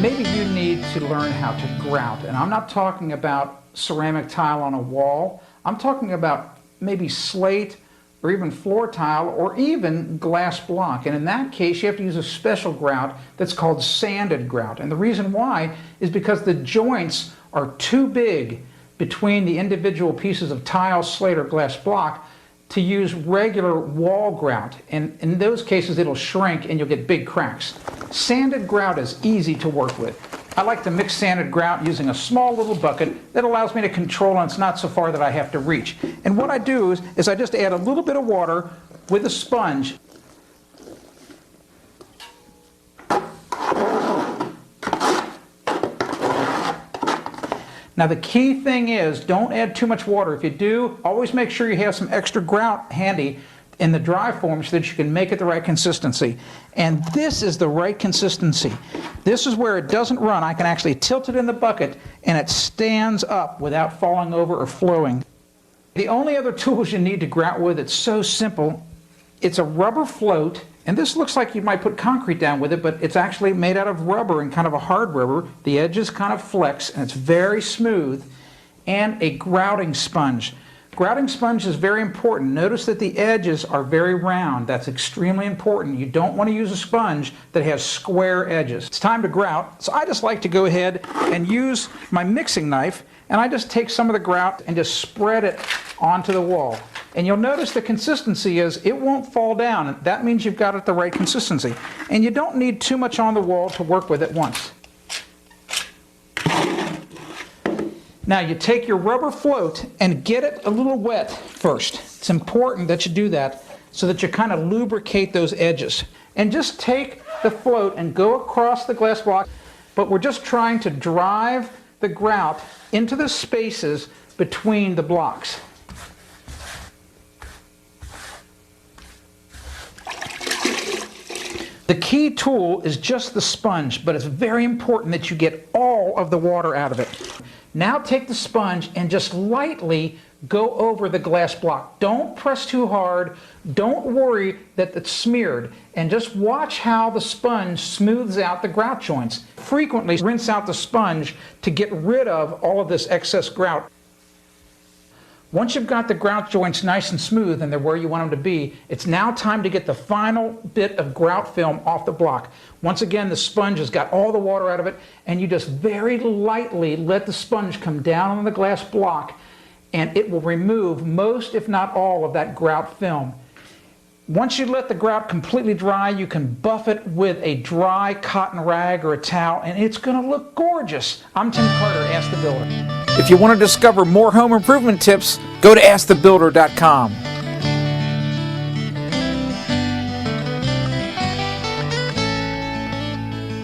Maybe you need to learn how to grout, and I'm not talking about ceramic tile on a wall. I'm talking about maybe slate or even floor tile or even glass block. And in that case, you have to use a special grout that's called sanded grout. And the reason why is because the joints are too big between the individual pieces of tile, slate, or glass block to use regular wall grout. And in those cases, it'll shrink and you'll get big cracks. Sanded grout is easy to work with. I like to mix sanded grout using a small little bucket that allows me to control, and it's not so far that I have to reach. And what I do is I just add a little bit of water with a sponge. Now the key thing is, don't add too much water. If you do, always make sure you have some extra grout handy in the dry form so that you can make it the right consistency. And this is the right consistency. This is where it doesn't run. I can actually tilt it in the bucket and it stands up without falling over or flowing. The only other tools you need to grout with, it's so simple. It's a rubber float, and this looks like you might put concrete down with it, but it's actually made out of rubber and kind of a hard rubber. The edges kind of flex and it's very smooth. And a grouting sponge. Grouting sponge is very important. Notice that the edges are very round. That's extremely important. You don't want to use a sponge that has square edges. It's time to grout, so I just like to go ahead and use my mixing knife, and I just take some of the grout and just spread it onto the wall. And you'll notice the consistency is it won't fall down. That means you've got it the right consistency. And you don't need too much on the wall to work with at once. Now you take your rubber float and get it a little wet first. It's important that you do that so that you kind of lubricate those edges. And just take the float and go across the glass block, but we're just trying to drive the grout into the spaces between the blocks. The key tool is just the sponge, but it's very important that you get all of the water out of it. Now take the sponge and just lightly go over the glass block. Don't press too hard. Don't worry that it's smeared. And just watch how the sponge smooths out the grout joints. Frequently rinse out the sponge to get rid of all of this excess grout. Once you've got the grout joints nice and smooth and they're where you want them to be, it's now time to get the final bit of grout film off the block. Once again, the sponge has got all the water out of it, and you just very lightly let the sponge come down on the glass block, and it will remove most, if not all, of that grout film. Once you let the grout completely dry, you can buff it with a dry cotton rag or a towel, and it's going to look gorgeous. I'm Tim Carter, Ask the Builder. If you want to discover more home improvement tips, go to AskTheBuilder.com.